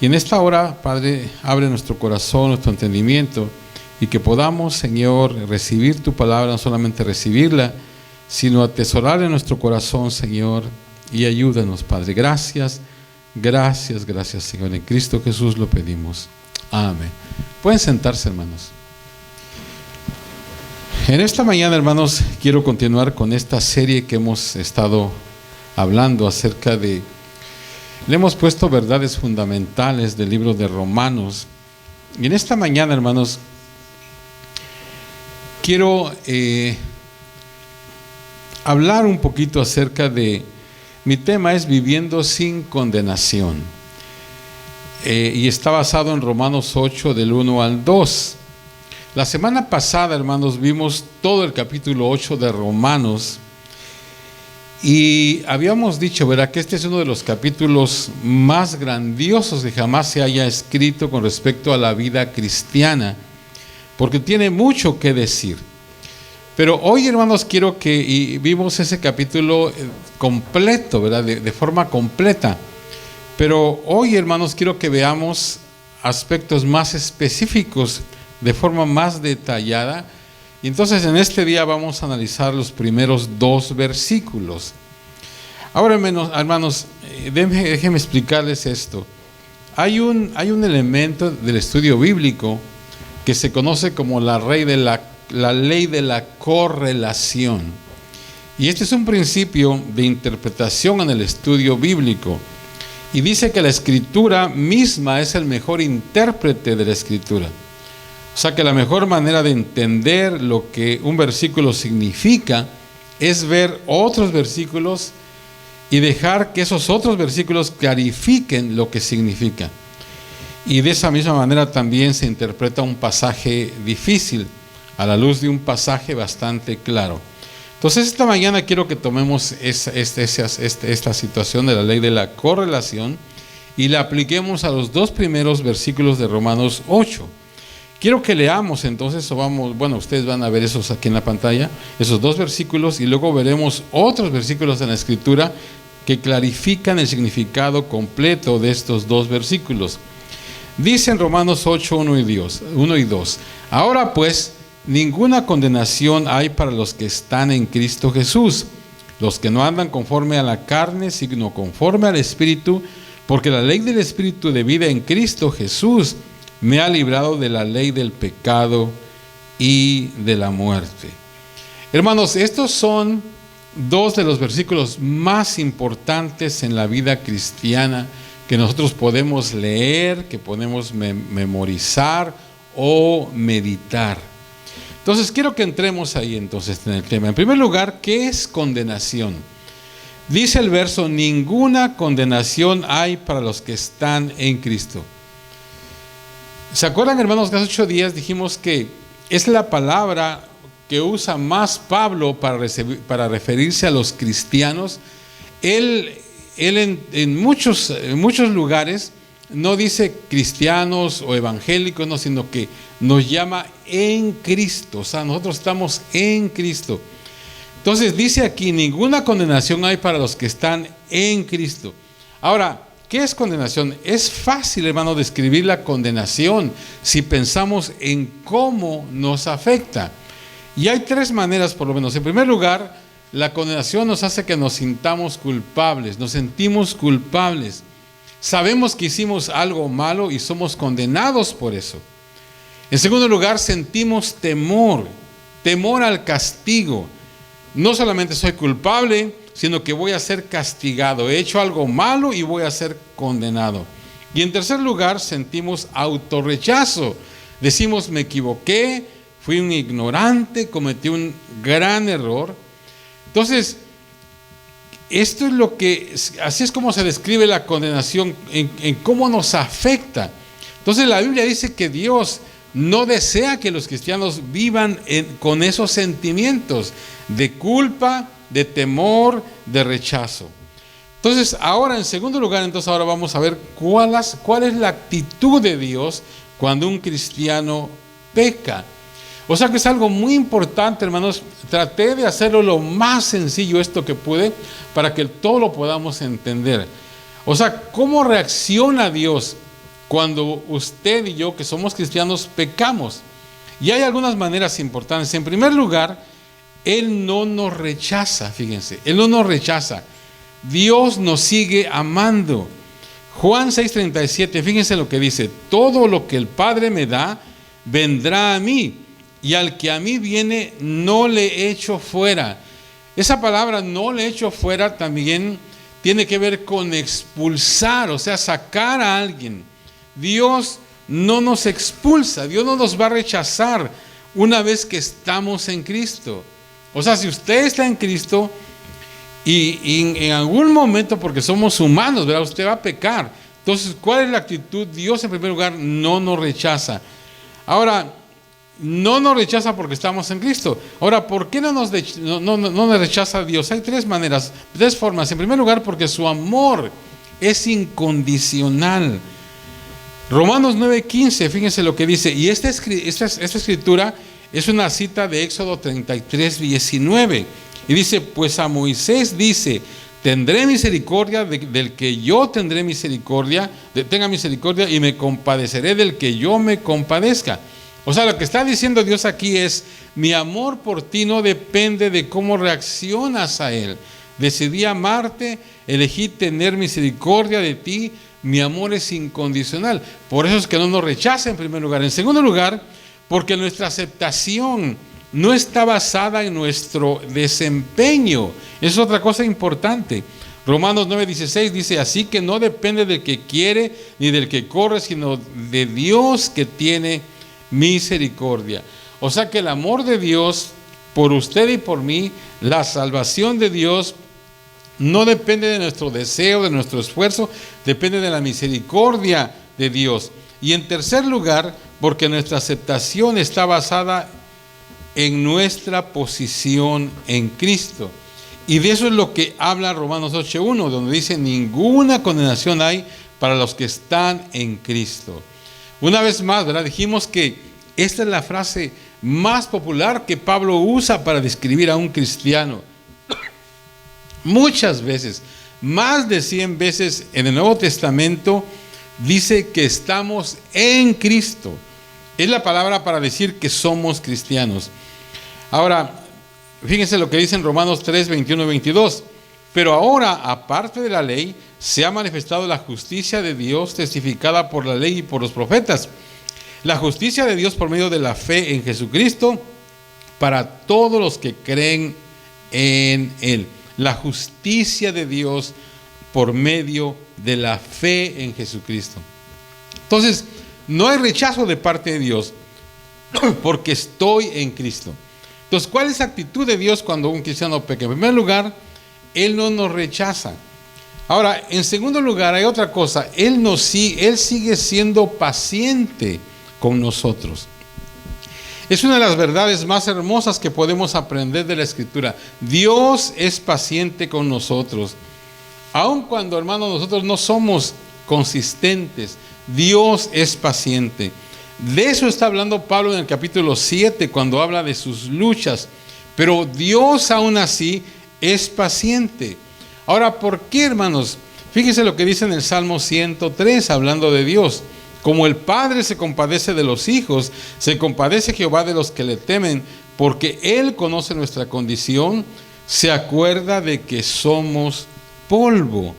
Y en esta hora, Padre, abre nuestro corazón, nuestro entendimiento, y que podamos, Señor, recibir tu palabra, no solamente recibirla, sino atesorarla en nuestro corazón, Señor, y ayúdanos, Padre. Gracias, gracias, gracias, Señor. En Cristo Jesús lo pedimos. Amén. Pueden sentarse, hermanos. En esta mañana, hermanos, quiero continuar con esta serie que hemos estado hablando acerca de... Le hemos puesto verdades fundamentales del libro de Romanos. Y en esta mañana, hermanos, quiero hablar un poquito acerca de... Mi tema es viviendo sin condenación. Y está basado en Romanos 8, del 1 al 2. La semana pasada, hermanos, vimos todo el capítulo 8 de Romanos. Y habíamos dicho, ¿verdad?, que este es uno de los capítulos más grandiosos que jamás se haya escrito con respecto a la vida cristiana, porque tiene mucho que decir. Pero hoy, hermanos, quiero que vimos ese capítulo completo, ¿verdad?, de forma completa. Pero hoy, hermanos, quiero que veamos aspectos más específicos, de forma más detallada. Y entonces en este día vamos a analizar los primeros 2 versículos. Ahora, hermanos, déjenme explicarles esto. Hay un elemento del estudio bíblico que se conoce como la ley de la correlación. Y este es un principio de interpretación en el estudio bíblico. Y dice que la Escritura misma es el mejor intérprete de la Escritura. O sea que la mejor manera de entender lo que un versículo significa es ver otros versículos y dejar que esos otros versículos clarifiquen lo que significa. Y de esa misma manera también se interpreta un pasaje difícil a la luz de un pasaje bastante claro. Entonces esta mañana quiero que tomemos esta situación de la ley de la correlación y la apliquemos a los 2 primeros versículos de Romanos 8. Quiero que leamos entonces, ustedes van a ver esos aquí en la pantalla, esos 2 versículos, y luego veremos otros versículos en la Escritura que clarifican el significado completo de estos 2 versículos. Dice en Romanos 8, 1 y 2, ahora pues, ninguna condenación hay para los que están en Cristo Jesús, los que no andan conforme a la carne, sino conforme al Espíritu, porque la ley del Espíritu de vida en Cristo Jesús me ha librado de la ley del pecado y de la muerte. Hermanos, estos son 2 de los versículos más importantes en la vida cristiana que nosotros podemos leer, que podemos memorizar o meditar. Entonces, quiero que entremos ahí entonces en el tema. En primer lugar, ¿qué es condenación? Dice el verso, ninguna condenación hay para los que están en Cristo. ¿Se acuerdan, hermanos, que hace 8 días dijimos que es la palabra que usa más Pablo para referirse a los cristianos? Él en muchos lugares no dice cristianos o evangélicos, no, sino que nos llama en Cristo. O sea, nosotros estamos en Cristo. Entonces dice aquí, ninguna condenación hay para los que están en Cristo. Ahora, ¿qué es condenación? Es fácil, hermano, describir la condenación si pensamos en cómo nos afecta. Y hay 3 maneras, por lo menos. En primer lugar, la condenación nos hace que nos sintamos culpables, nos sentimos culpables. Sabemos que hicimos algo malo y somos condenados por eso. En segundo lugar, sentimos temor al castigo. No solamente soy culpable, sino que voy a ser castigado. He hecho algo malo y voy a ser condenado. Y en tercer lugar, sentimos autorrechazo. Decimos, me equivoqué, fui un ignorante, cometí un gran error. Entonces, esto es así es como se describe la condenación, en cómo nos afecta. Entonces, la Biblia dice que Dios no desea que los cristianos vivan con esos sentimientos de culpa, de temor, de rechazo. Entonces, ahora en segundo lugar, ahora vamos a ver cuál es la actitud de Dios cuando un cristiano peca. O sea que es algo muy importante, hermanos. Traté de hacerlo lo más sencillo esto que pude para que todo lo podamos entender. O sea, ¿cómo reacciona Dios cuando usted y yo, que somos cristianos, pecamos. Y hay algunas maneras importantes. En primer lugar, Él no nos rechaza, fíjense, Él no nos rechaza. Dios nos sigue amando. Juan 6:37, fíjense lo que dice: todo lo que el Padre me da, vendrá a mí, y al que a mí viene, no le echo fuera. Esa palabra, no le echo fuera, también tiene que ver con expulsar, o sea, sacar a alguien. Dios no nos expulsa, Dios no nos va a rechazar una vez que estamos en Cristo. O sea, si usted está en Cristo y en algún momento, porque somos humanos, ¿verdad?, usted va a pecar. Entonces, ¿cuál es la actitud? Dios, en primer lugar, no nos rechaza. Ahora, no nos rechaza porque estamos en Cristo. Ahora, ¿por qué no nos rechaza Dios? Hay tres formas. En primer lugar, porque su amor es incondicional. Romanos 9:15, fíjense lo que dice. Y esta escritura es una cita de Éxodo 33:19. Y dice: pues a Moisés dice: tendré misericordia del que yo tendré misericordia, tenga misericordia, y me compadeceré del que yo me compadezca. O sea, lo que está diciendo Dios aquí es: mi amor por ti no depende de cómo reaccionas a Él. Decidí amarte, elegí tener misericordia de ti, mi amor es incondicional. Por eso es que no nos rechaza, en primer lugar. En segundo lugar, porque nuestra aceptación no está basada en nuestro desempeño. Es otra cosa importante. Romanos 9:16 dice: así que no depende del que quiere ni del que corre, sino de Dios que tiene misericordia. O sea que el amor de Dios por usted y por mí, la salvación de Dios, no depende de nuestro deseo, de nuestro esfuerzo, depende de la misericordia de Dios. Y en tercer lugar, porque nuestra aceptación está basada en nuestra posición en Cristo. Y de eso es lo que habla Romanos 8:1, donde dice: ninguna condenación hay para los que están en Cristo. Una vez más, ¿verdad?, dijimos que esta es la frase más popular que Pablo usa para describir a un cristiano. Muchas veces, más de 100 veces en el Nuevo Testamento, dice que estamos en Cristo. Es la palabra para decir que somos cristianos. Ahora, fíjense lo que dice en Romanos 3:21-22. Pero ahora, aparte de la ley, se ha manifestado la justicia de Dios testificada por la ley y por los profetas. La justicia de Dios por medio de la fe en Jesucristo para todos los que creen en Él. La justicia de Dios por medio de la fe en Jesucristo. Entonces, no hay rechazo de parte de Dios porque estoy en Cristo. Entonces, ¿cuál es la actitud de Dios cuando un cristiano peca? En primer lugar, Él no nos rechaza. Ahora, en segundo lugar, hay otra cosa. Él sigue siendo paciente con nosotros. Es una de las verdades más hermosas que podemos aprender de la Escritura. Dios es paciente con nosotros. Aun cuando, hermanos, nosotros no somos consistentes, Dios es paciente. De eso está hablando Pablo en el capítulo 7, cuando habla de sus luchas. Pero Dios aún así es paciente. Ahora, ¿por qué, hermanos? Fíjense lo que dice en el Salmo 103, hablando de Dios. Como el Padre se compadece de los hijos, se compadece Jehová de los que le temen, porque Él conoce nuestra condición, se acuerda de que somos polvo.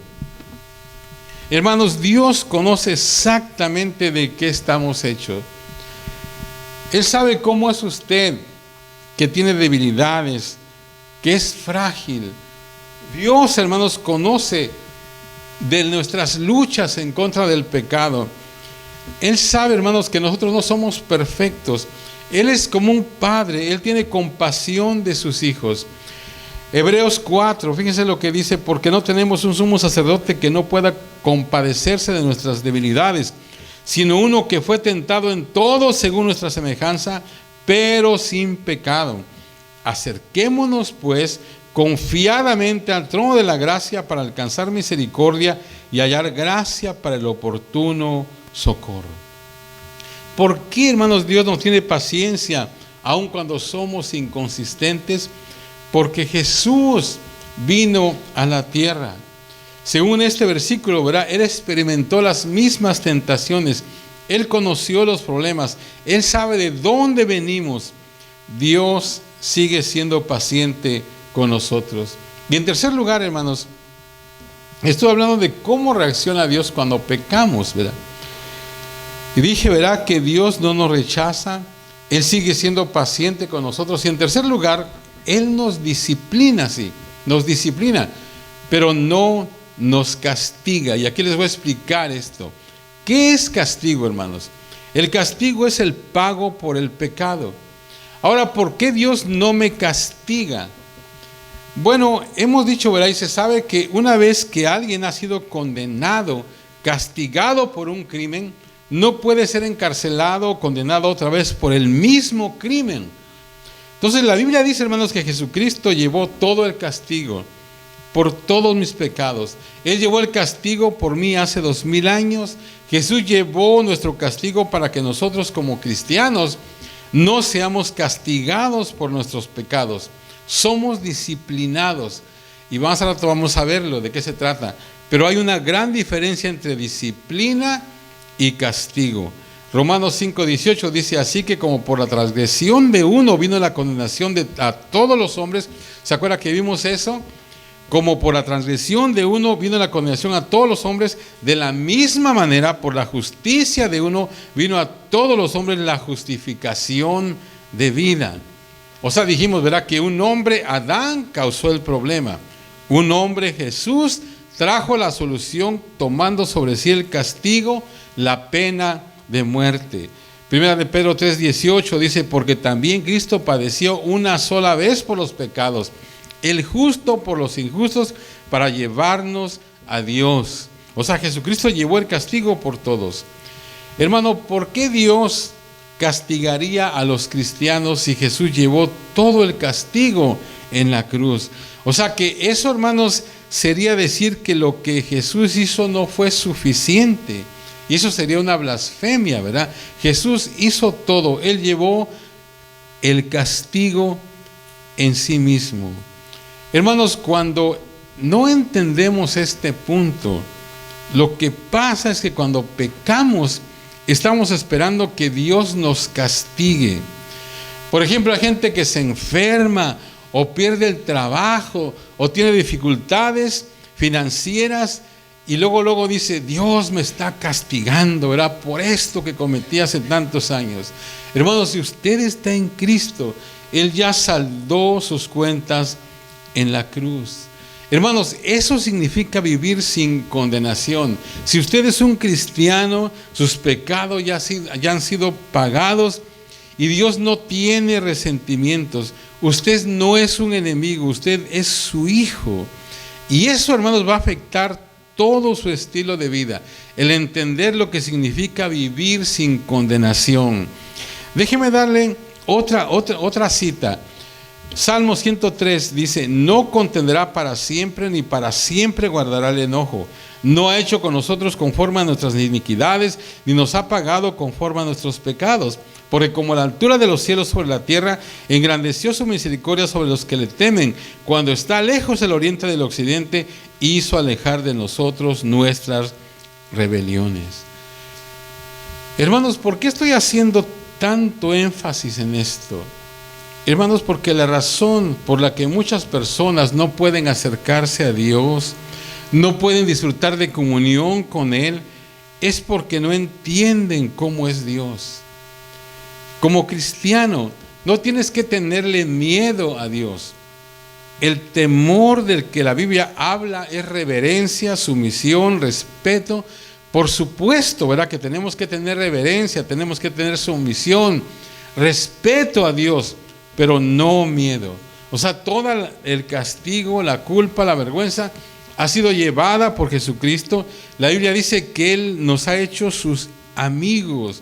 Hermanos, Dios conoce exactamente de qué estamos hechos. Él sabe cómo es usted, que tiene debilidades, que es frágil. Dios, hermanos, conoce de nuestras luchas en contra del pecado. Él sabe, hermanos, que nosotros no somos perfectos. Él es como un padre, Él tiene compasión de sus hijos. Hebreos 4, fíjense lo que dice: porque no tenemos un sumo sacerdote que no pueda compadecerse de nuestras debilidades, sino uno que fue tentado en todo según nuestra semejanza, pero sin pecado. Acerquémonos pues confiadamente al trono de la gracia para alcanzar misericordia y hallar gracia para el oportuno socorro. ¿Por qué, hermanos, Dios nos tiene paciencia aun cuando somos inconsistentes? Porque Jesús vino a la tierra, Según este versículo, ¿verdad? Él experimentó las mismas tentaciones. Él conoció los problemas. Él sabe de dónde venimos. Dios sigue siendo paciente con nosotros. Y en tercer lugar, hermanos, estoy hablando de cómo reacciona Dios cuando pecamos, ¿verdad? Y dije, ¿verdad? Que Dios no nos rechaza. Él sigue siendo paciente con nosotros. Y en tercer lugar, Él nos disciplina, sí. Nos disciplina. Pero no nos castiga. Y aquí les voy a explicar esto. ¿Qué es castigo, hermanos? El castigo es el pago por el pecado. Ahora, ¿por qué Dios no me castiga? Bueno, hemos dicho, ¿verdad? Y se sabe que una vez que alguien ha sido condenado, castigado por un crimen, no puede ser encarcelado o condenado otra vez por el mismo crimen. Entonces la Biblia dice, hermanos, que Jesucristo llevó todo el castigo por todos mis pecados. Él llevó el castigo por mí hace 2000 años. Jesús llevó nuestro castigo para que nosotros como cristianos no seamos castigados por nuestros pecados. Somos disciplinados. Y más al rato vamos a verlo, de qué se trata. Pero hay una gran diferencia entre disciplina y castigo. Romanos 5:18 dice, así que como por la transgresión de uno vino la condenación a todos los hombres. ¿Se acuerda que vimos eso? Como por la transgresión de uno vino la condenación a todos los hombres, de la misma manera por la justicia de uno vino a todos los hombres la justificación de vida. O sea, dijimos, ¿verdad? Que un hombre, Adán, causó el problema. Un hombre, Jesús, trajo la solución tomando sobre sí el castigo, la pena de muerte. Primera de Pedro 3:18 dice, porque también Cristo padeció una sola vez por los pecados, el justo por los injustos, para llevarnos a Dios. O sea, Jesucristo llevó el castigo por todos. Hermano, ¿por qué Dios castigaría a los cristianos si Jesús llevó todo el castigo en la cruz? O sea que eso, hermanos, sería decir que lo que Jesús hizo no fue suficiente. Y eso sería una blasfemia, ¿verdad? Jesús hizo todo. Él llevó el castigo en sí mismo. Hermanos, cuando no entendemos este punto, lo que pasa es que cuando pecamos, estamos esperando que Dios nos castigue. Por ejemplo, hay gente que se enferma o pierde el trabajo o tiene dificultades financieras y luego dice, Dios me está castigando, ¿verdad? Por esto que cometí hace tantos años. Hermanos, si usted está en Cristo, Él ya saldó sus cuentas en la cruz. Hermanos, eso significa vivir sin condenación. Si usted es un cristiano, sus pecados ya han sido pagados y Dios no tiene resentimientos. Usted no es un enemigo, usted es su hijo. Y eso, hermanos, va a afectar todo su estilo de vida. El entender lo que significa vivir sin condenación. Déjeme darle otra cita. Salmo 103 dice, no contenderá para siempre, ni para siempre guardará el enojo. No ha hecho con nosotros conforme a nuestras iniquidades, ni nos ha pagado conforme a nuestros pecados. Porque como la altura de los cielos sobre la tierra, engrandeció su misericordia sobre los que le temen. Cuando está lejos el oriente del occidente, hizo alejar de nosotros nuestras rebeliones. Hermanos, ¿por qué estoy haciendo tanto énfasis en esto? Hermanos, porque la razón por la que muchas personas no pueden acercarse a Dios, no pueden disfrutar de comunión con Él, es porque no entienden cómo es Dios. Como cristiano, no tienes que tenerle miedo a Dios. El temor del que la Biblia habla es reverencia, sumisión, respeto. Por supuesto, ¿verdad? Que tenemos que tener reverencia, tenemos que tener sumisión, respeto a Dios, pero no miedo. O sea, todo el castigo, la culpa, la vergüenza ha sido llevada por Jesucristo. La Biblia dice que Él nos ha hecho sus amigos.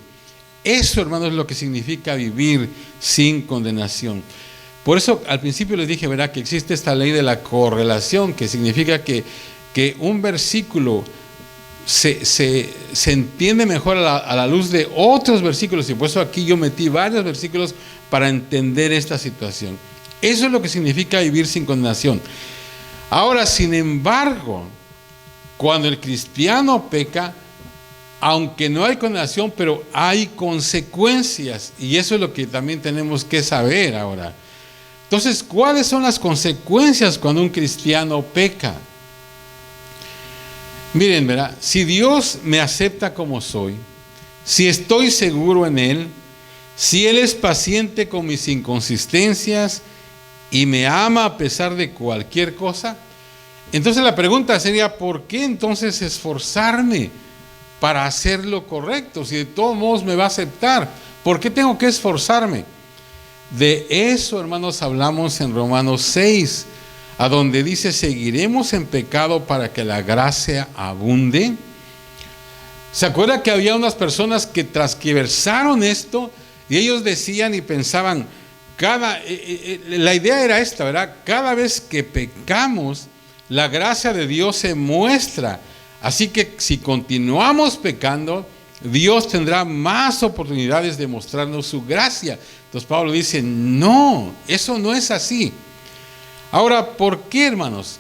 Eso, hermanos, es lo que significa vivir sin condenación. Por eso al principio les dije, ¿verdad?, que existe esta ley de la correlación, que significa que un versículo se entiende mejor a la luz de otros versículos, y por eso aquí yo metí varios versículos para entender esta situación. Eso es lo que significa vivir sin condenación. Ahora, sin embargo, cuando el cristiano peca, aunque no hay condenación, pero hay consecuencias. Y eso es lo que también tenemos que saber ahora. Entonces, ¿cuáles son las consecuencias cuando un cristiano peca? Miren, ¿verdad? Si Dios me acepta como soy, si estoy seguro en Él, si Él es paciente con mis inconsistencias y me ama a pesar de cualquier cosa, entonces la pregunta sería, ¿por qué entonces esforzarme para hacer lo correcto? Si de todos modos me va a aceptar, ¿por qué tengo que esforzarme? De eso, hermanos, hablamos en Romanos 6, a donde dice, ¿seguiremos en pecado para que la gracia abunde? ¿Se acuerda que había unas personas que transgiversaron esto y ellos decían y pensaban, la idea era esta, ¿verdad? Cada vez que pecamos, la gracia de Dios se muestra. Así que si continuamos pecando, Dios tendrá más oportunidades de mostrarnos su gracia. Entonces Pablo dice, no, eso no es así. Ahora, ¿por qué, hermanos?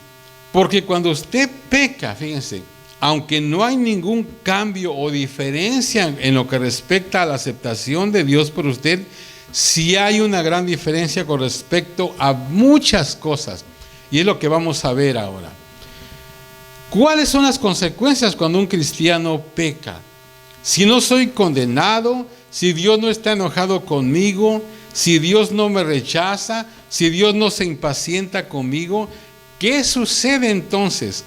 Porque cuando usted peca, fíjense, aunque no hay ningún cambio o diferencia en lo que respecta a la aceptación de Dios por usted, sí hay una gran diferencia con respecto a muchas cosas. Y es lo que vamos a ver ahora. ¿Cuáles son las consecuencias cuando un cristiano peca? Si no soy condenado, si Dios no está enojado conmigo, si Dios no me rechaza, si Dios no se impacienta conmigo, ¿qué sucede entonces?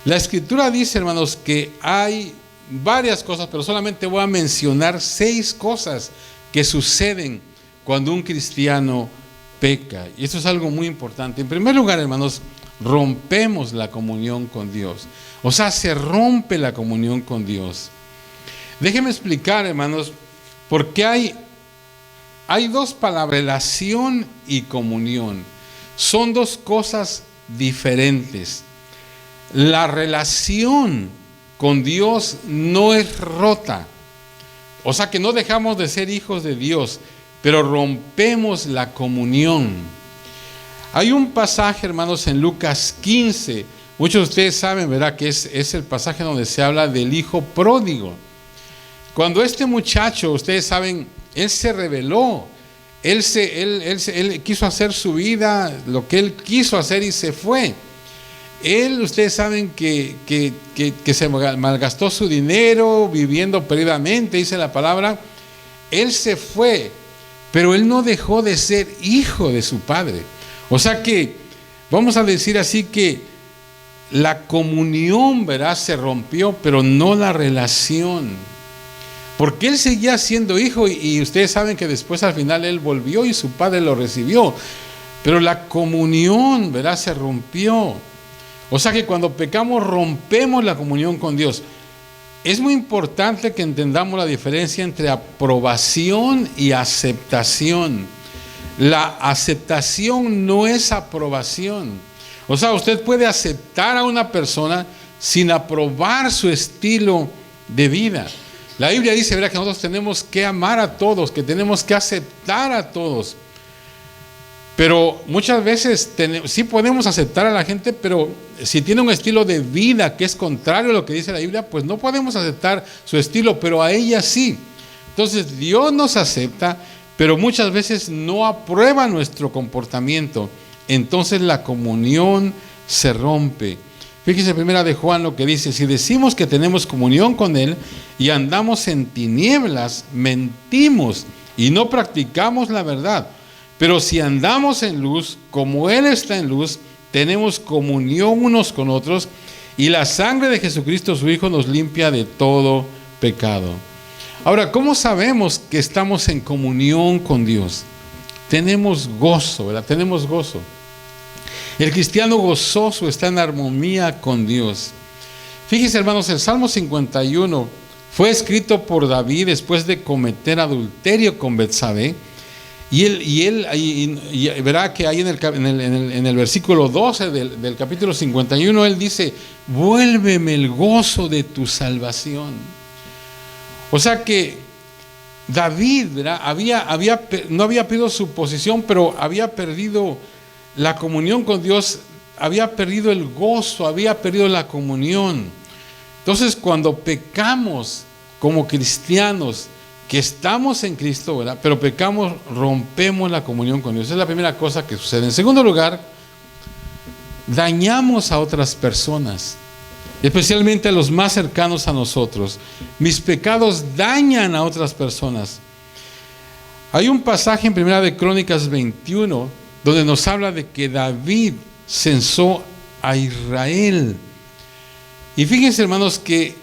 La Escritura dice, hermanos, que hay varias cosas, pero solamente voy a mencionar 6 cosas que suceden cuando un cristiano peca. Y esto es algo muy importante. En primer lugar, hermanos, rompemos la comunión con Dios. O sea, se rompe la comunión con Dios. Déjenme explicar, hermanos, porque hay 2 palabras, relación y comunión. Son 2 cosas diferentes. La relación con Dios no es rota. O sea que no dejamos de ser hijos de Dios, pero rompemos la comunión. Hay un pasaje, hermanos, en Lucas 15. Muchos de ustedes saben, ¿verdad?, que es el pasaje donde se habla del hijo pródigo. Cuando este muchacho, ustedes saben, él se rebeló. Él quiso hacer su vida, lo que él quiso hacer y se fue. Ustedes saben que se malgastó su dinero viviendo perdidamente, dice la palabra. Él se fue, pero él no dejó de ser hijo de su padre. O sea que, vamos a decir así que la comunión, ¿verdad?, se rompió, pero no la relación. Porque él seguía siendo hijo y ustedes saben que después al final él volvió y su padre lo recibió. Pero la comunión, ¿verdad?, se rompió. O sea que cuando pecamos rompemos la comunión con Dios. Es muy importante que entendamos la diferencia entre aprobación y aceptación. La aceptación no es aprobación. O sea, usted puede aceptar a una persona sin aprobar su estilo de vida. La Biblia dice, ¿verdad?, que nosotros tenemos que amar a todos, que tenemos que aceptar a todos. Pero muchas veces sí podemos aceptar a la gente, pero si tiene un estilo de vida que es contrario a lo que dice la Biblia, pues no podemos aceptar su estilo, pero a ella sí. Entonces Dios nos acepta, pero muchas veces no aprueba nuestro comportamiento. Entonces la comunión se rompe. Fíjese primera de Juan lo que dice: si decimos que tenemos comunión con Él y andamos en tinieblas, mentimos y no practicamos la verdad. Pero si andamos en luz, como Él está en luz, tenemos comunión unos con otros, y la sangre de Jesucristo, su Hijo, nos limpia de todo pecado. Ahora, ¿cómo sabemos que estamos en comunión con Dios? Tenemos gozo, ¿verdad? Tenemos gozo. El cristiano gozoso está en armonía con Dios. Fíjense, hermanos, el Salmo 51 fue escrito por David después de cometer adulterio con Betsabé. Y verá que ahí en el versículo 12 del capítulo 51, él dice: vuélveme el gozo de tu salvación. O sea que David, ¿verdad?, no había perdido su posición, pero había perdido la comunión con Dios, había perdido el gozo, había perdido la comunión. Entonces, cuando pecamos como cristianos, que estamos en Cristo, ¿verdad? Pero pecamos, rompemos la comunión con Dios. Esa es la primera cosa que sucede. En segundo lugar, dañamos a otras personas, especialmente a los más cercanos a nosotros. Mis pecados dañan a otras personas. Hay un pasaje en Primera de Crónicas 21 donde nos habla de que David censó a Israel. Y fíjense, hermanos, que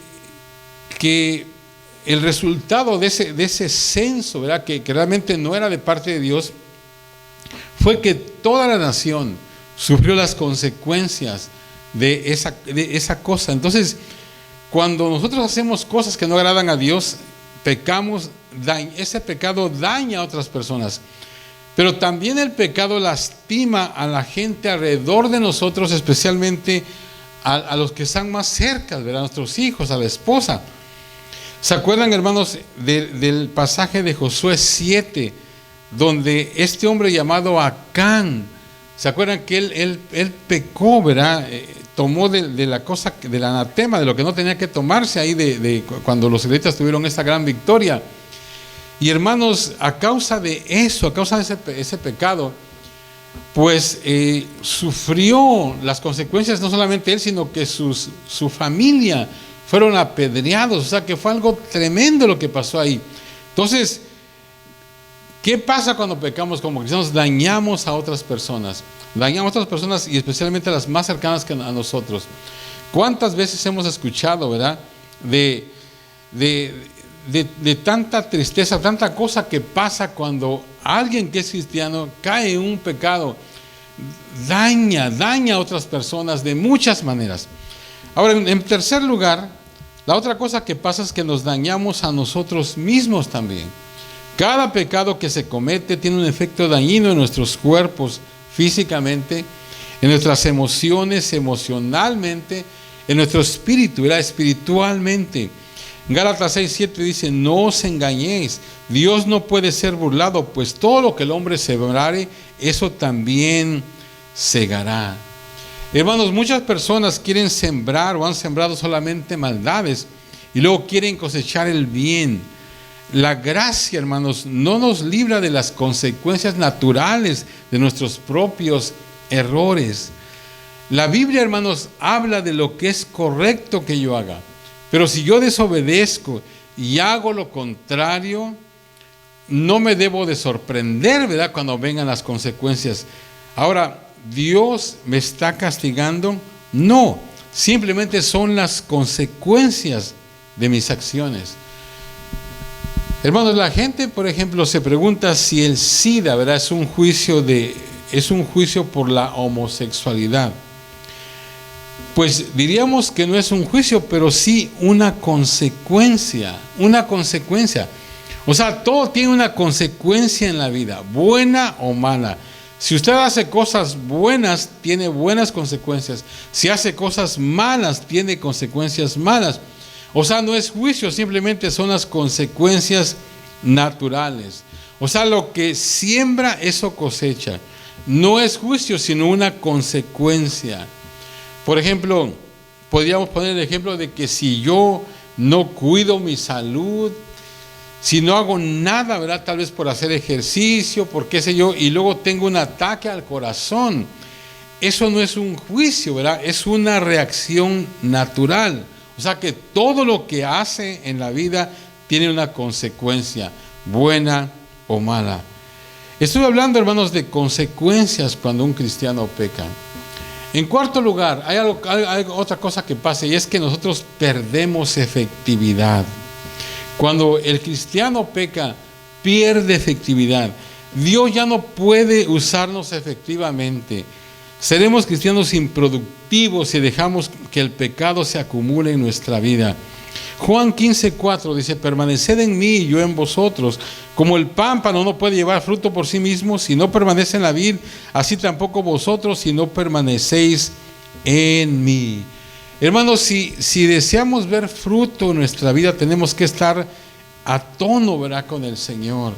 el resultado de ese censo, ¿verdad? Que realmente no era de parte de Dios, fue que toda la nación sufrió las consecuencias de esa cosa. Entonces, cuando nosotros hacemos cosas que no agradan a Dios, pecamos, ese pecado daña a otras personas. Pero también el pecado lastima a la gente alrededor de nosotros, especialmente a los que están más cerca, ¿verdad? A nuestros hijos, a la esposa. ¿Se acuerdan, hermanos, del pasaje de Josué 7, donde este hombre llamado Acán, ¿se acuerdan que él pecó, ¿verdad? Tomó de la cosa, del anatema, de lo que no tenía que tomarse ahí cuando los israelitas tuvieron esta gran victoria. Y hermanos, a causa de eso, a causa de ese pecado, pues sufrió las consecuencias, no solamente él, sino que su familia fueron apedreados. O sea que fue algo tremendo lo que pasó ahí. Entonces, ¿qué pasa cuando pecamos como cristianos? Dañamos a otras personas. Dañamos a otras personas y especialmente a las más cercanas a nosotros. ¿Cuántas veces hemos escuchado, verdad, de tanta tristeza, tanta cosa que pasa cuando alguien que es cristiano cae en un pecado? Daña a otras personas de muchas maneras. Ahora, en tercer lugar, la otra cosa que pasa es que nos dañamos a nosotros mismos también. Cada pecado que se comete tiene un efecto dañino en nuestros cuerpos, físicamente, en nuestras emociones, emocionalmente, en nuestro espíritu, ¿verdad? Espiritualmente. Gálatas 6:7 dice: no os engañéis, Dios no puede ser burlado, pues todo lo que el hombre sembrare, eso también segará. Hermanos, muchas personas quieren sembrar o han sembrado solamente maldades y luego quieren cosechar el bien. La gracia, hermanos, no nos libra de las consecuencias naturales de nuestros propios errores. La Biblia, hermanos, habla de lo que es correcto que yo haga. Pero si yo desobedezco y hago lo contrario, no me debo de sorprender, ¿verdad?, cuando vengan las consecuencias. Ahora, ¿Dios me está castigando? No, simplemente son las consecuencias de mis acciones. Hermanos, la gente, por ejemplo, se pregunta si el SIDA, ¿verdad?, es un juicio por la homosexualidad. Pues diríamos que no es un juicio, pero sí una consecuencia. O sea, todo tiene una consecuencia en la vida, buena o mala. Si usted hace cosas buenas, tiene buenas consecuencias. Si hace cosas malas, tiene consecuencias malas. O sea, no es juicio, simplemente son las consecuencias naturales. O sea, lo que siembra, eso cosecha. No es juicio, sino una consecuencia. Por ejemplo, podríamos poner el ejemplo de que si yo no cuido mi salud, si no hago nada, ¿verdad?, tal vez por hacer ejercicio, por qué sé yo, y luego tengo un ataque al corazón, eso no es un juicio, ¿verdad?, es una reacción natural. O sea que todo lo que hace en la vida tiene una consecuencia, buena o mala. Estoy hablando, hermanos, de consecuencias cuando un cristiano peca. En cuarto lugar, hay otra cosa que pasa, y es que nosotros perdemos efectividad. Cuando el cristiano peca, pierde efectividad. Dios ya no puede usarnos efectivamente. Seremos cristianos improductivos si dejamos que el pecado se acumule en nuestra vida. Juan 15:4 dice: permaneced en mí y yo en vosotros. Como el pámpano no puede llevar fruto por sí mismo si no permanece en la vid, así tampoco vosotros si no permanecéis en mí. Hermanos, si deseamos ver fruto en nuestra vida, tenemos que estar a tono, ¿verdad?, con el Señor.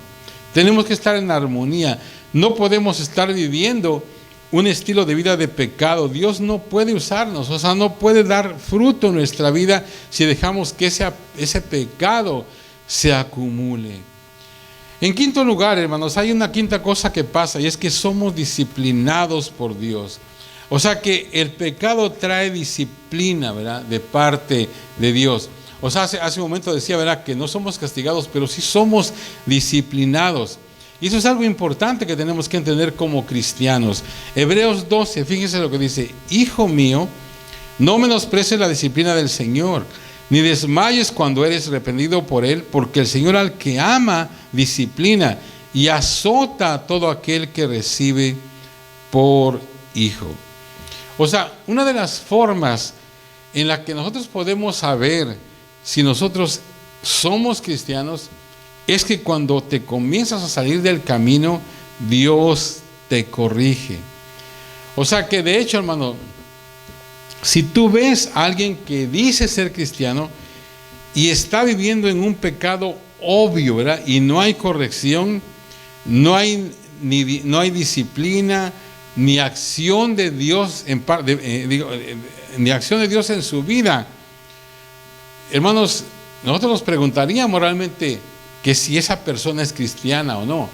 Tenemos que estar en armonía. No podemos estar viviendo un estilo de vida de pecado, Dios no puede usarnos, o sea, no puede dar fruto en nuestra vida si dejamos que ese pecado se acumule. En quinto lugar, hermanos, hay una quinta cosa que pasa, y es que somos disciplinados por Dios. O sea que el pecado trae disciplina, ¿verdad?, de parte de Dios. O sea, hace un momento decía, ¿verdad?, que no somos castigados, pero sí somos disciplinados. Y eso es algo importante que tenemos que entender como cristianos. Hebreos 12, fíjense lo que dice: Hijo mío, no menosprecies la disciplina del Señor, ni desmayes cuando eres reprendido por Él, porque el Señor al que ama disciplina y azota a todo aquel que recibe por hijo. O sea, una de las formas en la que nosotros podemos saber si nosotros somos cristianos es que cuando te comienzas a salir del camino, Dios te corrige. O sea que de hecho, hermano, si tú ves a alguien que dice ser cristiano y está viviendo en un pecado obvio, ¿verdad?, y no hay corrección, no hay disciplina, ni acción de Dios ni acción de Dios en su vida, hermanos, nosotros nos preguntaríamos realmente que si esa persona es cristiana o no.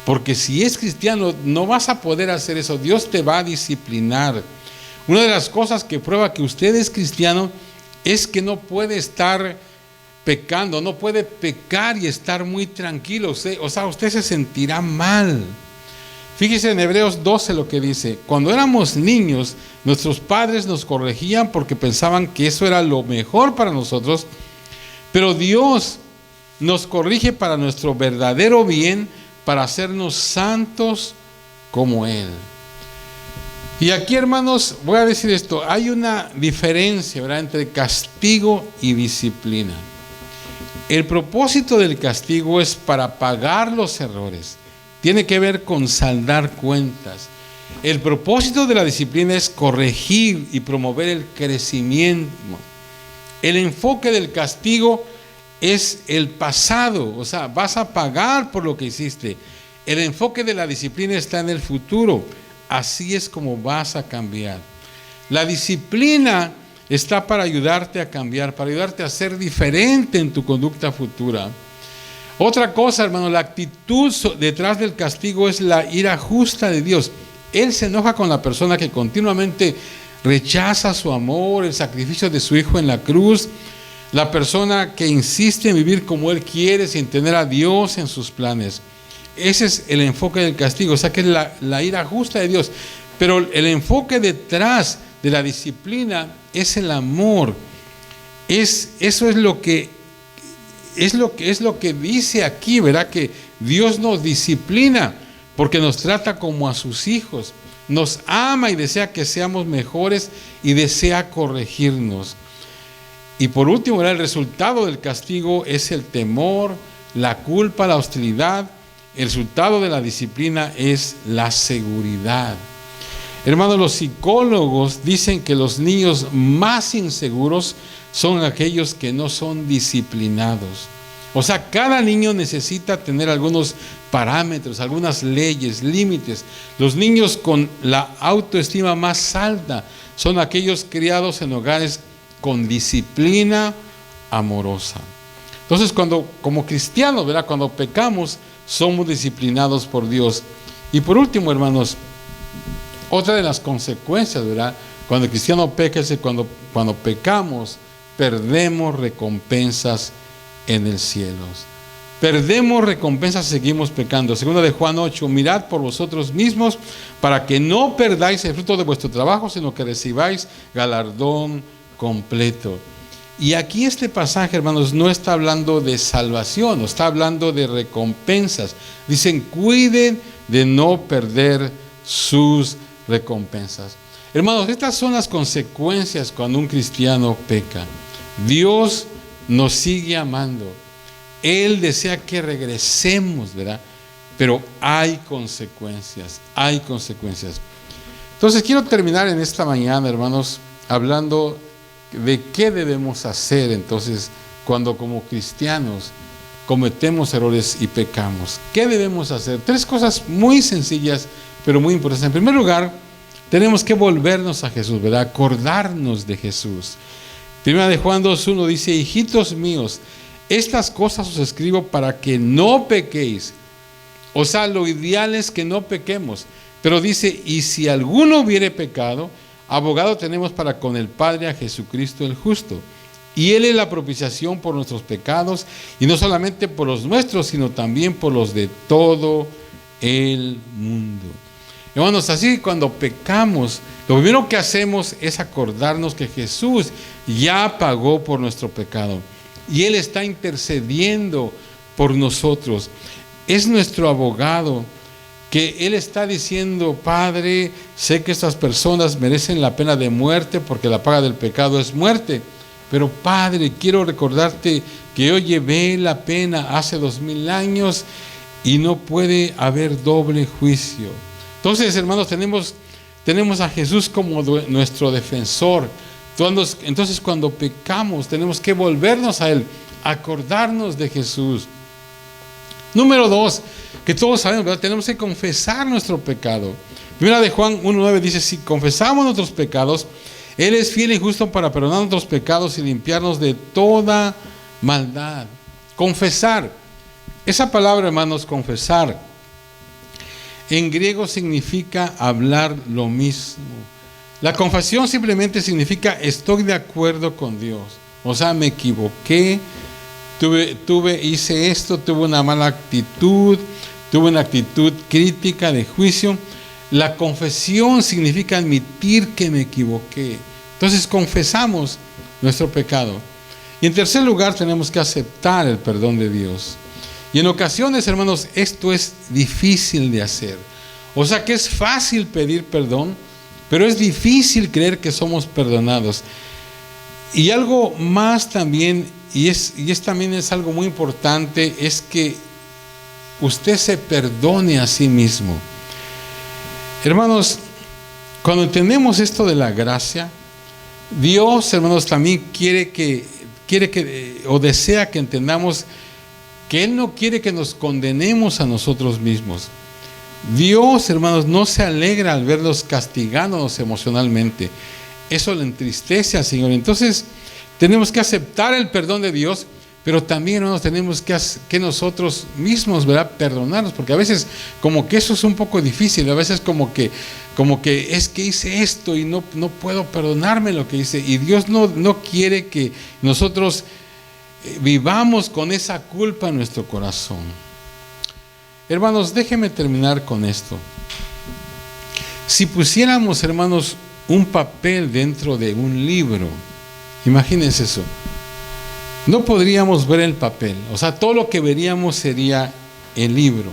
Porque si es cristiano, no vas a poder hacer eso. Dios te va a disciplinar. Una de las cosas que prueba que usted es cristiano es que no puede estar pecando, no puede pecar y estar muy tranquilo. Usted se sentirá mal. Fíjese en Hebreos 12 lo que dice: cuando éramos niños, nuestros padres nos corregían porque pensaban que eso era lo mejor para nosotros, pero Dios nos corrige para nuestro verdadero bien, para hacernos santos como Él. Y aquí, hermanos, voy a decir esto: hay una diferencia, ¿verdad?, entre castigo y disciplina. El propósito del castigo es para pagar los errores. Tiene que ver con saldar cuentas. El propósito de la disciplina es corregir y promover el crecimiento. El enfoque del castigo es el pasado, o sea, vas a pagar por lo que hiciste. El enfoque de la disciplina está en el futuro. Así es como vas a cambiar. La disciplina está para ayudarte a cambiar, para ayudarte a ser diferente en tu conducta futura. Otra cosa, hermano, la actitud detrás del castigo es la ira justa de Dios. Él se enoja con la persona que continuamente rechaza su amor, el sacrificio de su Hijo en la cruz, la persona que insiste en vivir como Él quiere sin tener a Dios en sus planes. Ese es el enfoque del castigo, o sea que es la ira justa de Dios. Pero el enfoque detrás de la disciplina es el amor. Eso es lo que dice aquí, ¿verdad? Que Dios nos disciplina porque nos trata como a sus hijos. Nos ama y desea que seamos mejores y desea corregirnos. Y por último, ¿verdad?, el resultado del castigo es el temor, la culpa, la hostilidad. El resultado de la disciplina es la seguridad. Hermanos, los psicólogos dicen que los niños más inseguros son aquellos que no son disciplinados. O sea, cada niño necesita tener algunos parámetros, algunas leyes, límites. Los niños con la autoestima más alta son aquellos criados en hogares con disciplina amorosa. Entonces, como cristianos, ¿verdad?, cuando pecamos, somos disciplinados por Dios. Y por último, hermanos, otra de las consecuencias, ¿verdad?, cuando el cristiano peca es que cuando pecamos, perdemos recompensas en el cielo. Perdemos recompensas si seguimos pecando. Segunda de Juan 8, mirad por vosotros mismos para que no perdáis el fruto de vuestro trabajo, sino que recibáis galardón completo. Y aquí este pasaje, hermanos, no está hablando de salvación, no está hablando de recompensas. Dicen, cuiden de no perder sus recompensas. Hermanos, estas son las consecuencias cuando un cristiano peca. Dios nos sigue amando. Él desea que regresemos, ¿verdad? Pero hay consecuencias, hay consecuencias. Entonces quiero terminar en esta mañana, hermanos, hablando de qué debemos hacer entonces cuando como cristianos cometemos errores y pecamos. ¿Qué debemos hacer? 3 cosas muy sencillas, pero muy importantes. En primer lugar, tenemos que volvernos a Jesús, ¿verdad? Acordarnos de Jesús. Primera de Juan 2:1 dice: hijitos míos, estas cosas os escribo para que no pequéis. O sea, lo ideal es que no pequemos. Pero dice: y si alguno hubiere pecado, abogado tenemos para con el Padre a Jesucristo el justo. Y Él es la propiciación por nuestros pecados, y no solamente por los nuestros, sino también por los de todo el mundo. Hermanos, así cuando pecamos, lo primero que hacemos es acordarnos que Jesús ya pagó por nuestro pecado. Y Él está intercediendo por nosotros. Es nuestro abogado, que Él está diciendo: Padre, sé que estas personas merecen la pena de muerte porque la paga del pecado es muerte. Pero Padre, quiero recordarte que yo llevé la pena hace 2000 años y no puede haber doble juicio. Entonces, hermanos, tenemos a Jesús como nuestro defensor. Entonces, cuando pecamos, tenemos que volvernos a Él, acordarnos de Jesús. Número 2, que todos sabemos, ¿verdad? Tenemos que confesar nuestro pecado. Primera de Juan 1:9 dice: si confesamos nuestros pecados, Él es fiel y justo para perdonar nuestros pecados y limpiarnos de toda maldad. Confesar. Esa palabra, hermanos, confesar, en griego significa hablar lo mismo. La confesión simplemente significa: estoy de acuerdo con Dios. O sea, me equivoqué, hice esto, tuve una mala actitud, tuve una actitud crítica de juicio. La confesión significa admitir que me equivoqué. Entonces confesamos nuestro pecado. Y en tercer lugar, tenemos que aceptar el perdón de Dios. Y en ocasiones, hermanos, esto es difícil de hacer. O sea que es fácil pedir perdón, pero es difícil creer que somos perdonados. Y algo más también, también es algo muy importante, es que usted se perdone a sí mismo. Hermanos, cuando entendemos esto de la gracia, Dios, hermanos, también quiere que o desea que entendamos que Él no quiere que nos condenemos a nosotros mismos. Dios, hermanos, no se alegra al vernos castigándonos emocionalmente. Eso le entristece al Señor. Entonces, tenemos que aceptar el perdón de Dios, pero también, hermanos, tenemos que nosotros mismos, ¿verdad?, perdonarnos, porque a veces como que eso es un poco difícil. A veces como que es que hice esto y no puedo perdonarme lo que hice. Y Dios no quiere que nosotros vivamos con esa culpa en nuestro corazón. Hermanos, déjenme terminar con esto. Si pusiéramos, hermanos, un papel dentro de un libro, imagínense eso, no podríamos ver el papel. O sea, todo lo que veríamos sería el libro.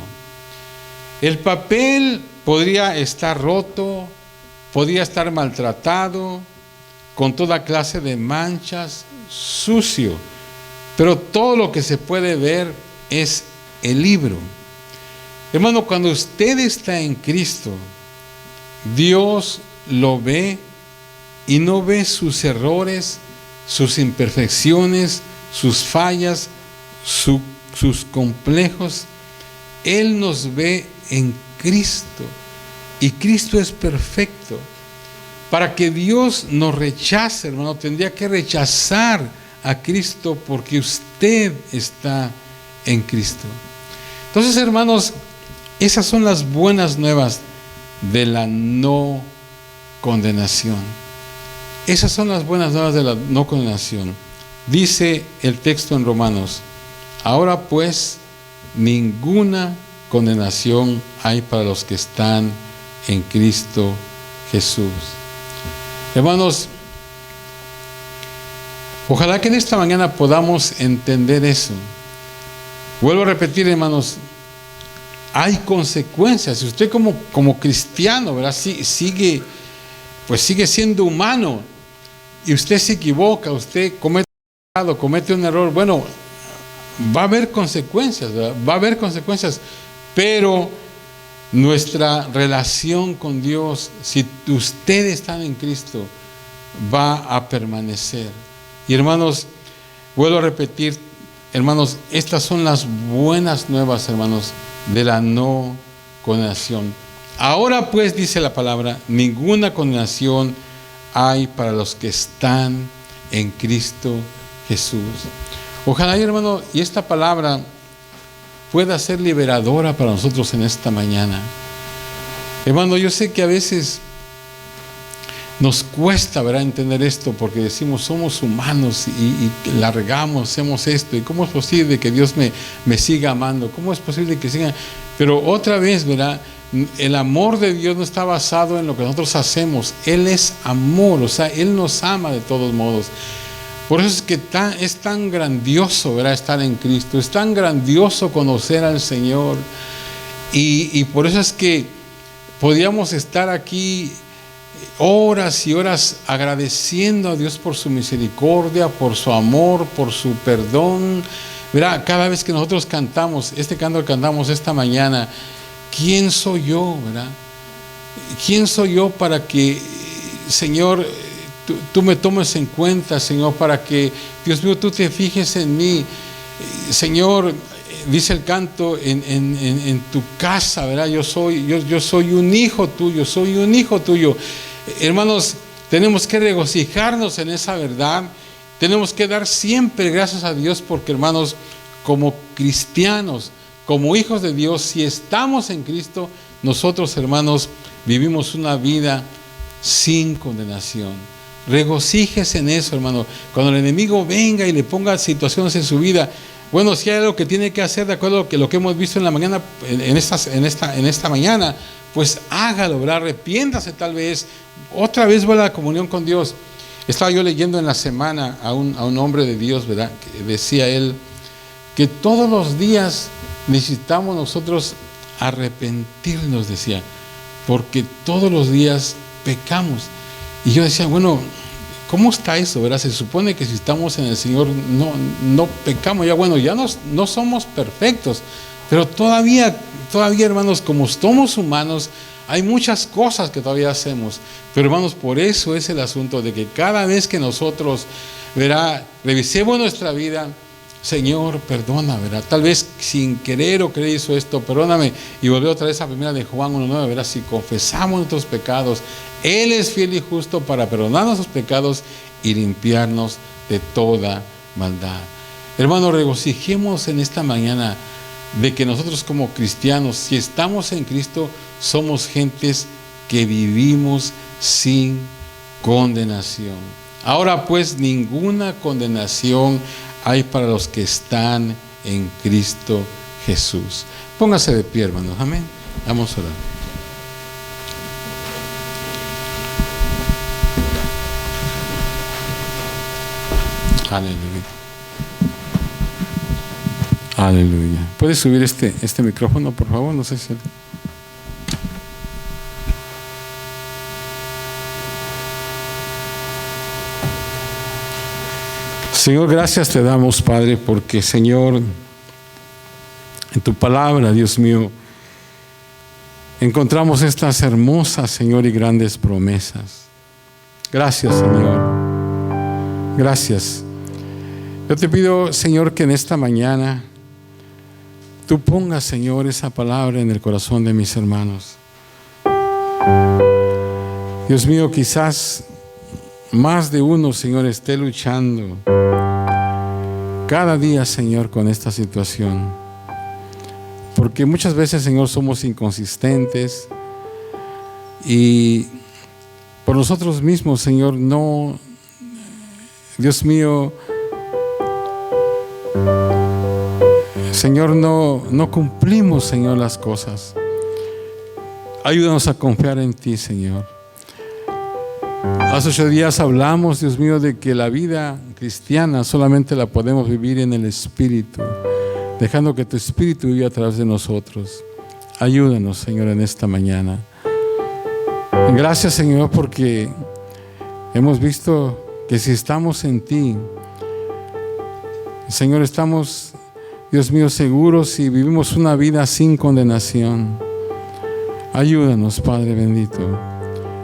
El papel podría estar roto, podría estar maltratado, con toda clase de manchas, sucio. Pero todo lo que se puede ver es el libro. Hermano, cuando usted está en Cristo, Dios lo ve y no ve sus errores, sus imperfecciones, sus fallas, sus complejos. Él nos ve en Cristo y Cristo es perfecto. Para que Dios nos rechace, hermano, tendría que rechazar a Cristo porque usted está en Cristo. Entonces, hermanos, esas son las buenas nuevas de la no condenación. Esas son las buenas nuevas de la no condenación. Dice el texto en Romanos: ahora pues ninguna condenación hay para los que están en Cristo Jesús. Hermanos, ojalá que en esta mañana podamos entender eso. Vuelvo a repetir, hermanos, hay consecuencias. Si usted como cristiano, ¿verdad?, sigue siendo humano y usted se equivoca, usted comete un error, bueno, va a haber consecuencias, ¿verdad? Va a haber consecuencias, pero nuestra relación con Dios, si ustedes están en Cristo, va a permanecer. Y hermanos, vuelvo a repetir, hermanos, estas son las buenas nuevas, hermanos, de la no condenación. Ahora pues, dice la palabra, ninguna condenación hay para los que están en Cristo Jesús. Ojalá, hermano, y esta palabra pueda ser liberadora para nosotros en esta mañana. Hermano, yo sé que a veces nos cuesta, ¿verdad?, entender esto, porque decimos, somos humanos y la regamos, hacemos esto, y ¿cómo es posible que Dios me siga amando? ¿Cómo es posible que siga? Pero otra vez, ¿verdad?, el amor de Dios no está basado en lo que nosotros hacemos. Él es amor, o sea, Él nos ama de todos modos. Por eso es que es tan grandioso, ¿verdad?, estar en Cristo. Es tan grandioso conocer al Señor. Y por eso es que podíamos estar aquí horas y horas agradeciendo a Dios por su misericordia, por su amor, por su perdón. ¿Verdad? Cada vez que nosotros cantamos, este canto que cantamos esta mañana, ¿quién soy yo, verdad? ¿Quién soy yo para que, Señor, tú me tomes en cuenta, Señor, para que, Dios mío, tú te fijes en mí? Señor, dice el canto, en tu casa, ¿verdad? Yo soy un hijo tuyo, soy un hijo tuyo. Hermanos, tenemos que regocijarnos en esa verdad. Tenemos que dar siempre gracias a Dios porque, hermanos, como cristianos, como hijos de Dios, si estamos en Cristo, nosotros, hermanos, vivimos una vida sin condenación. Regocíjese en eso, hermano. Cuando el enemigo venga y le ponga situaciones en su vida, bueno, si hay algo que tiene que hacer de acuerdo a lo que hemos visto en la mañana, en esta mañana, pues hágalo, ¿verdad? Arrepiéntase tal vez. Otra vez va a la comunión con Dios. Estaba yo leyendo en la semana a un hombre de Dios, ¿verdad? Que decía él que todos los días necesitamos nosotros arrepentirnos, decía, porque todos los días pecamos. Y yo decía, bueno, ¿cómo está eso, verdad? Se supone que si estamos en el Señor no pecamos. Ya bueno, ya no somos perfectos, pero todavía, hermanos, como somos humanos, hay muchas cosas que todavía hacemos. Pero, hermanos, por eso es el asunto de que cada vez que nosotros, ¿verdad?, revisemos nuestra vida, Señor, perdona, ¿verdad? Tal vez sin querer o querer hizo esto, perdóname. Y volvió otra vez a primera de Juan 1:9, ¿verdad? Si confesamos nuestros pecados, Él es fiel y justo para perdonar nuestros pecados y limpiarnos de toda maldad. Hermanos, regocijemos en esta mañana de que nosotros como cristianos, si estamos en Cristo, somos gentes que vivimos sin condenación. Ahora pues, ninguna condenación hay para los que están en Cristo Jesús. Póngase de pie, hermanos. Amén. Vamos a orar. Aleluya. Aleluya. ¿Puedes subir este micrófono, por favor? No sé si... Señor, gracias te damos, Padre, porque, Señor, en tu palabra, Dios mío, encontramos estas hermosas, Señor, y grandes promesas. Gracias, Señor. Gracias. Yo te pido, Señor, que en esta mañana tú pongas, Señor, esa palabra en el corazón de mis hermanos. Dios mío, quizás más de uno, Señor, esté luchando cada día, Señor, con esta situación. Porque muchas veces, Señor, somos inconsistentes y por nosotros mismos, Señor, no, Dios mío, Señor, no cumplimos, Señor, las cosas. Ayúdanos a confiar en ti, Señor. Hace 8 días hablamos, Dios mío, de que la vida cristiana solamente la podemos vivir en el Espíritu, dejando que tu Espíritu viva a través de nosotros. Ayúdanos, Señor, en esta mañana. Gracias, Señor, porque hemos visto que si estamos en ti, Señor, estamos, Dios mío, seguros y vivimos una vida sin condenación. Ayúdanos, Padre bendito.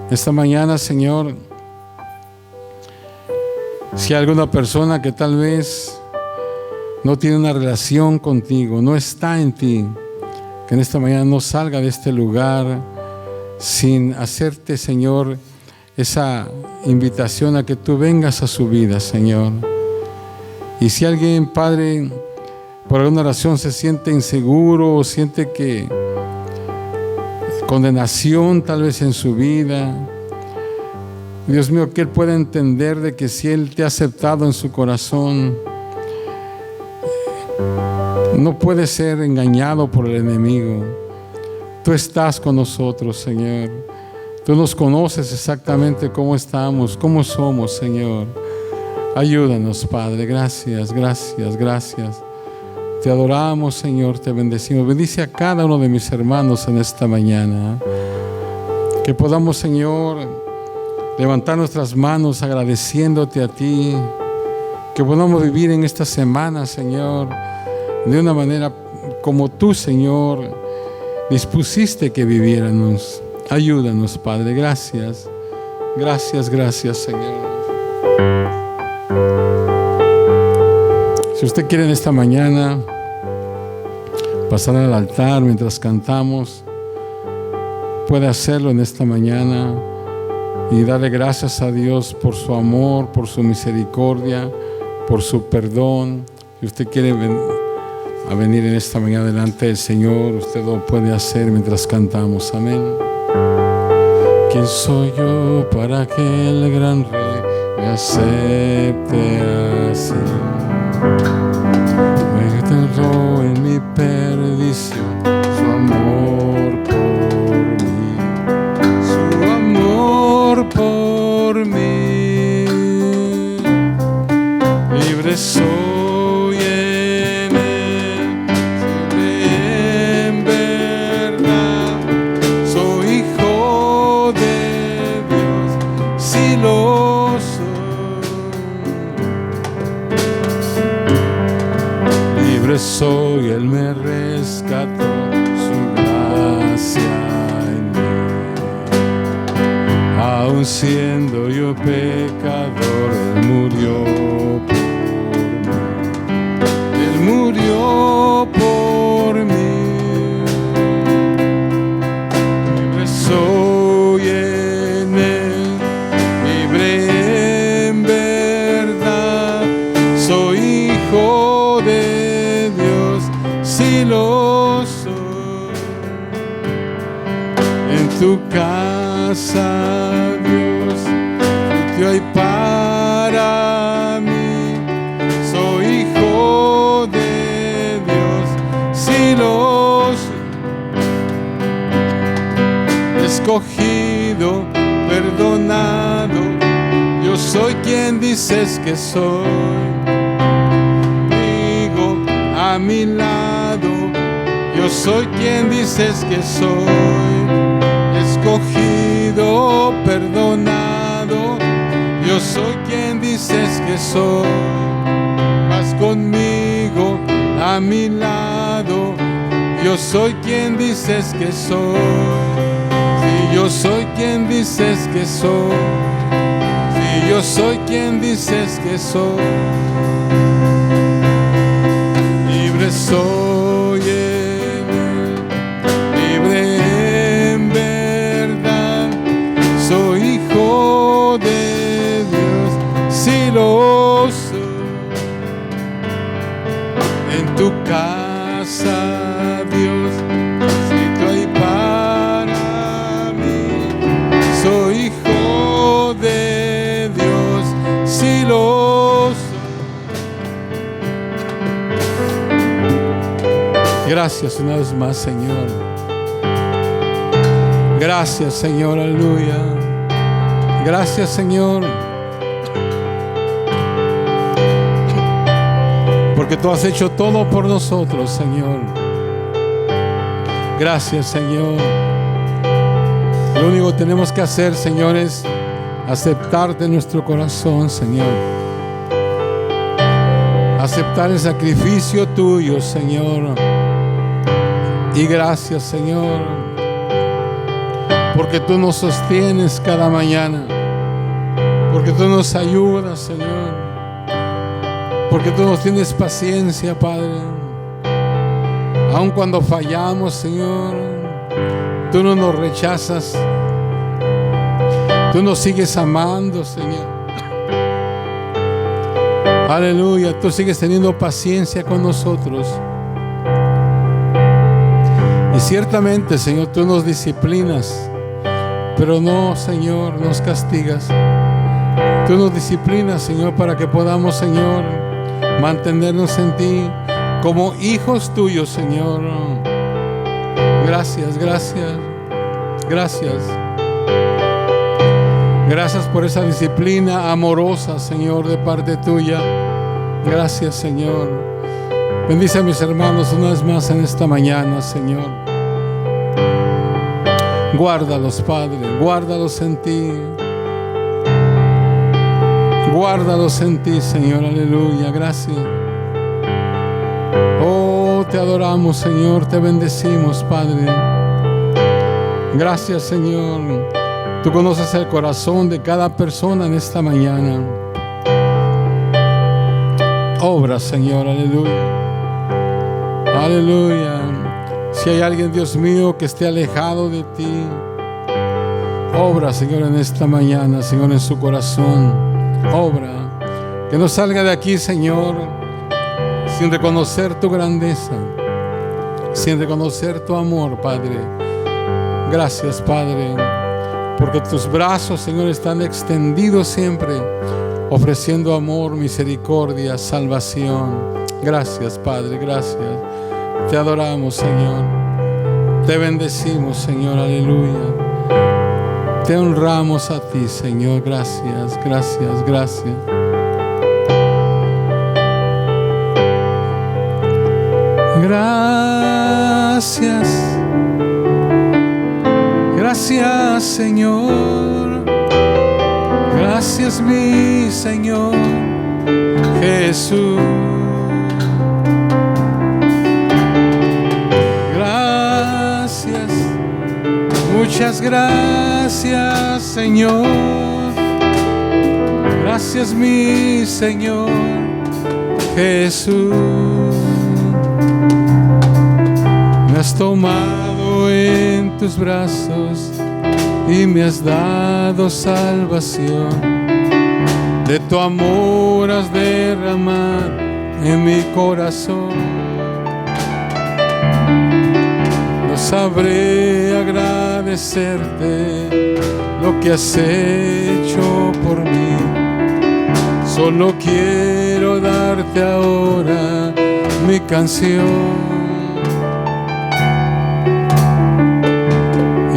Esta mañana, Señor, si hay alguna persona que tal vez no tiene una relación contigo, no está en ti, que en esta mañana no salga de este lugar sin hacerte, Señor, esa invitación a que tú vengas a su vida, Señor. Y si alguien, Padre, por alguna razón se siente inseguro o siente que condenación tal vez en su vida, Dios mío, que Él pueda entender de que si Él te ha aceptado en su corazón, no puede ser engañado por el enemigo. Tú estás con nosotros, Señor. Tú nos conoces exactamente cómo estamos, cómo somos, Señor. Ayúdanos, Padre. Gracias, gracias, gracias. Te adoramos, Señor, te bendecimos. Bendice a cada uno de mis hermanos en esta mañana. Que podamos, Señor, levantar nuestras manos agradeciéndote a ti. Que podamos vivir en esta semana, Señor, de una manera como tú, Señor, dispusiste que viviéramos. Ayúdanos, Padre. Gracias. Gracias, gracias, Señor. Si usted quiere en esta mañana pasar al altar mientras cantamos, puede hacerlo en esta mañana y darle gracias a Dios por su amor, por su misericordia, por su perdón. Si usted quiere venir en esta mañana delante del Señor, usted lo puede hacer mientras cantamos. Amén. ¿Quién soy yo para que el gran Rey me acepte así? Me enterró en mi perdición su amor por mí, su amor por mí. Libre soy en Él, libre en verdad. Soy hijo de Dios, si lo soy. Libre soy, Él me rescató, su gracia en mí. Aun siendo yo pecador, Él murió por mí. Él murió por mí. Libre soy en Él, libre en verdad. Soy hijo de Dios, si lo soy. En tu casa, Dios, sitio hay para mí. Soy hijo de Dios, si lo soy. Escogido, perdonado, yo soy quien dices que soy. A mi lado, yo soy quien dices que soy. Escogido, perdonado, yo soy quien dices que soy. Vas conmigo, a mi lado, yo soy quien dices que soy. Si yo soy quien dices que soy. Si yo soy quien dices que soy. Libre soy en Él, libre en verdad. Soy hijo de Dios, si lo soy. En tu casa, Dios, sitio hay para mí. Soy hijo de Dios, si lo soy. Gracias una vez más, Señor. Gracias, Señor, aleluya. Gracias, Señor, porque tú has hecho todo por nosotros, Señor. Gracias, Señor. Lo único que tenemos que hacer, Señor, es aceptarte en nuestro corazón, Señor. Aceptar el sacrificio tuyo, Señor. Y gracias, Señor, porque tú nos sostienes cada mañana, porque tú nos ayudas, Señor, porque tú nos tienes paciencia, Padre. Aun cuando fallamos, Señor, Tú no nos rechazas. Tú nos sigues amando, Señor. Aleluya. Tú sigues teniendo paciencia con nosotros. Y ciertamente, Señor, tú nos disciplinas, pero no, Señor, nos castigas. Tú nos disciplinas, Señor, para que podamos, Señor, mantenernos en ti como hijos tuyos, Señor. Gracias, gracias, gracias. Gracias por esa disciplina amorosa, Señor, de parte tuya. Gracias, Señor. Bendice a mis hermanos una vez más en esta mañana, Señor. Guárdalos, Padre, guárdalos en ti. Guárdalos en ti, Señor, aleluya, gracias. Oh, te adoramos, Señor, te bendecimos, Padre. Gracias, Señor. Tú conoces el corazón de cada persona en esta mañana. Obra, Señor, aleluya. Aleluya. Si hay alguien, Dios mío, que esté alejado de ti, obra, Señor, en esta mañana, Señor, en su corazón. Obra. Que no salga de aquí, Señor, sin reconocer tu grandeza, sin reconocer tu amor, Padre. Gracias, Padre, porque tus brazos, Señor, están extendidos siempre, ofreciendo amor, misericordia, salvación. Gracias, Padre, gracias. Te adoramos, Señor. Te bendecimos, Señor, aleluya. Te honramos a ti, Señor. Gracias, gracias, gracias. Gracias. Gracias, Señor. Gracias, mi Señor Jesús. Gracias. Muchas gracias, Señor. Gracias, mi Señor Jesús. Me has tomado en tus brazos y me has dado salvación. De tu amor has derramado en mi corazón. No sabré agradecerte lo que has hecho por mí. Solo quiero darte ahora mi canción.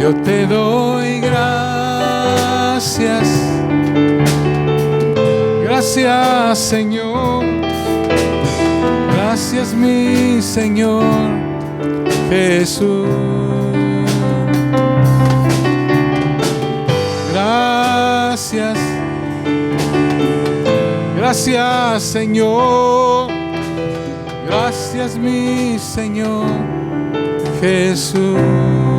Yo te doy gracias, gracias, Señor, gracias, mi Señor Jesús. Gracias, gracias, Señor, gracias, mi Señor Jesús.